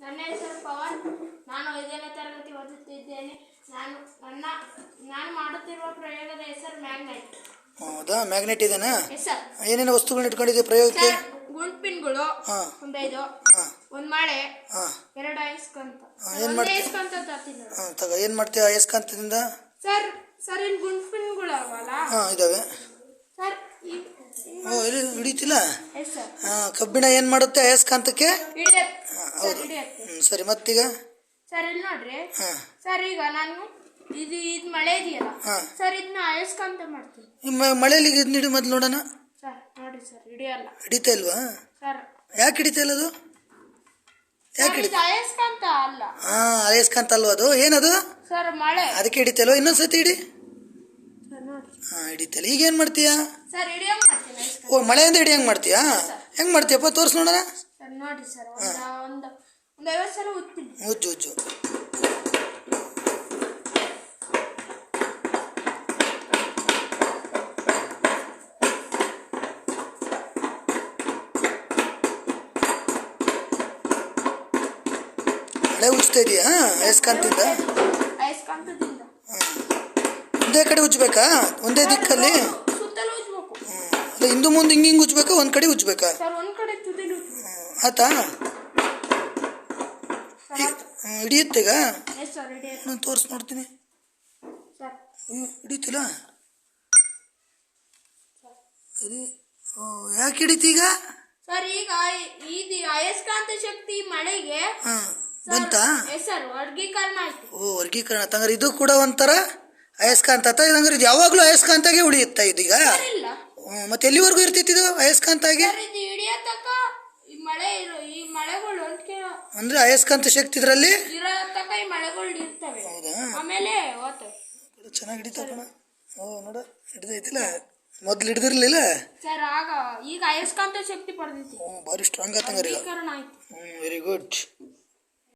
ನನ್ನ ಹೆಸರು ಪವನ್. ನಾನು 5ನೇ ತರಗತಿ ಓದುತ್ತಿದ್ದೇನೆ. ನಾನು ಮಾಡುತ್ತಿರುವ ಪ್ರಯೋಗದ ಹೆಸರು ಮ್ಯಾಗ್ನೆಟ್. ಹೌದಾ, ಮ್ಯಾಗ್ನೆಟ್ ಇದೆನಾ? Yes sir. ಏನೇನು ವಸ್ತುಗಳನ್ನ ಇಟ್ಕೊಂಡಿದೆ ಪ್ರಯೋಗಕ್ಕೆ? ಗುಂಡ್ಪಿನ್ಗಳು ಒಂದು 5, ಒಂದು ಮಳೆ, 2 ಅಯಸ್ಕಾಂತ. ಏನು ಮಾಡ್ತೀಯ ಅಯಸ್ಕಾಂತದಿಂದ? ಸರ್ ಇಲ್ಲಿ ಗುಂಡ್ಪಿನ್ಗಳು ಅವಲ್ಲ ಇದಾವೆ ಸರ್. ಇಲ್ಲಿ ಹಿಡಿತಿಲ್ಲ? Yes sir. ಕಬ್ಬಿಣ ಏನು ಮಾಡುತ್ತೆ ಅಯಸ್ಕಾಂತಕ್ಕೆ? ಹೌದು. ಸರಿ, ಮತ್ತೀಗ ಸರ್ ಇಲ್ಲಿ ನೋಡ್ರಿ ಸರ್, ಈಗ ನಾನು ಇದು ಮಳೆ ಇದೆಯಲ್ಲ ಸರ್, ಇದನ್ನ ಅಯಸ್ಕಾಂತ ಮಾಡ್ತೀನಿ. ಮಳೆಯಲ್ಲಿ ಇದನ್ನ ಹಿಡಿ ಮೊದಲು ನೋಡೋಣ. ಸರ್ ನೋಡಿ ಸರ್, ಹಿಡಿಯಲ್ಲ. ಹಿಡಿತಾ ಇಲ್ವಾ ಸರ್? ಯಾಕೆ ಹಿಡಿತಾ ಇಲ್ಲ ಅದು? ಯಾಕೆ ಇದು ಅಯಸ್ಕಾಂತ ಅಲ್ಲ. ಅಯಸ್ಕಾಂತ ಅಲ್ವಾ ಅದು? ಏನದು ಸರ್? ಮಳೆ. ಅದಕ್ಕೆ ಹಿಡಿತಾ ಇಲ್ವಾ? ಇನ್ನೊಂದ್ಸತಿ ಹಿಡಿ. ನೋಡಿ ಹಿಡಿತಲ್ಲ. ಈಗ ಏನು ಮಾಡ್ತೀಯಾ? ಸರ್ ಹಿಡಿಯಂಗ್ ಮಾಡ್ತೀನಿ. ಮಳೆಯಿಂದ ಹಿಡಿಯಂಗ್ ಮಾಡ್ತೀಯಾ? ಹೆಂಗ್ ಮಾಡ್ತೀಯಪ್ಪ? ತೋರ್ಸ್ ನೋಡೋಣ. ಸರ್ ನೋಡಿ ಸರ್, ಒಂದು 50 ಸಲ ಉಜ್ತೀನಿ. ಉಜ್ಜು. ಮಳೆ ಉಜ್ತಾ ಇದೆಯಾ ಅಯಸ್ಕಾಂತದಿಂದ? ಅಯಸ್ಕಾಂತದಿಂದ. ಒಂದೇ ಕಡೆ ಉಜ್ಬೇಕಾ? ಒಂದೇ ದಿಕ್ಕಲ್ಲಿ ಸುತ್ತಲೂ ಉಜ್ಬೇಕು. ಅಲ್ಲ, ಹಿಂದು ಮುಂದೆ ಹಿಂಗೆ ಉಜ್ಬೇಕಾ? ಒಂದ್ ಕಡೆ ಉಜ್ಬೇಕಾ? ಸರ್ ಒಂದ್ ಕಡೆ ತುದಿಲು. ಆತಾ? ಹಿಡಿಯುತ್ತೆಗ? ಎಸ್ ಸರ್, ಹಿಡಿಯುತ್ತೆ. ನಾನು ತೋರಿಸಿ ನೋಡ್ತೀನಿ. ಸರ್ ಹಿಡಿತಿಲ್ಲ? ಯಾಕೆ ಹಿಡಿತೀಗ? ಸರ್ ಈಗ ಇದು ಅಯಸ್ಕಾಂತ ಶಕ್ತಿ ಮಳೆಗೆ ಬಂತಾ? ಎಸ್ ಸರ್, ವರ್ಗೀಕರಣ ಆಯ್ತು. ವರ್ಗೀಕರಣ. ತಂಗಾರೆ ಇದು ಕೂಡ ಒಂಥರ ಅಯಸ್ಕಾಂತ ಇದಂದ್ರೆ ಇದು ಯಾವಾಗ್ಲೂ ಅಯಸ್ಕಾಂತಾಗೆ ಉಳಿಯುತ್ತಾ ಇದೀಗ? ಮತ್ತೆ ಎಲ್ಲಿವರೆಗೂ ಇರ್ತೈತಿ ಇದು ಅಯಸ್ಕಾಂತಾಗೆ? ಇದು ಹಿಡಿಯತಕ್ಕ ಈ ಮಳೆಗಳು ಅಂದ್ರೆ ಅಯಸ್ಕಾಂತ ಶಕ್ತಿ ಇದ್ರಲ್ಲಿ ಇರತಕ್ಕ ಈ ಮಳೆಗಳು ಇರ್ತವೆ. ಹೌದಾ? ಆಮೇಲೆ ಹೋಗ್ತವೆ. ಚೆನ್ನಾಗಿ ಹಿಡಿತಪ್ಪ. ನೋಡ, ಹಿಡಿದೈತಿಲ್ಲ? ಮೊದ್ಲು ಹಿಡಿದಿರ್ಲಿಲ್ಲ ಸರ್. ಈಗ ಅಯಸ್ಕಾಂತ ಶಕ್ತಿ ಪಡೆದೈತಿ. ಭಾರಿ ಸ್ಟ್ರಾಂಗ್ ಆತಂಗಾರ. ವರ್ಗೀಕರಣ ಆಯ್ತು. Very good.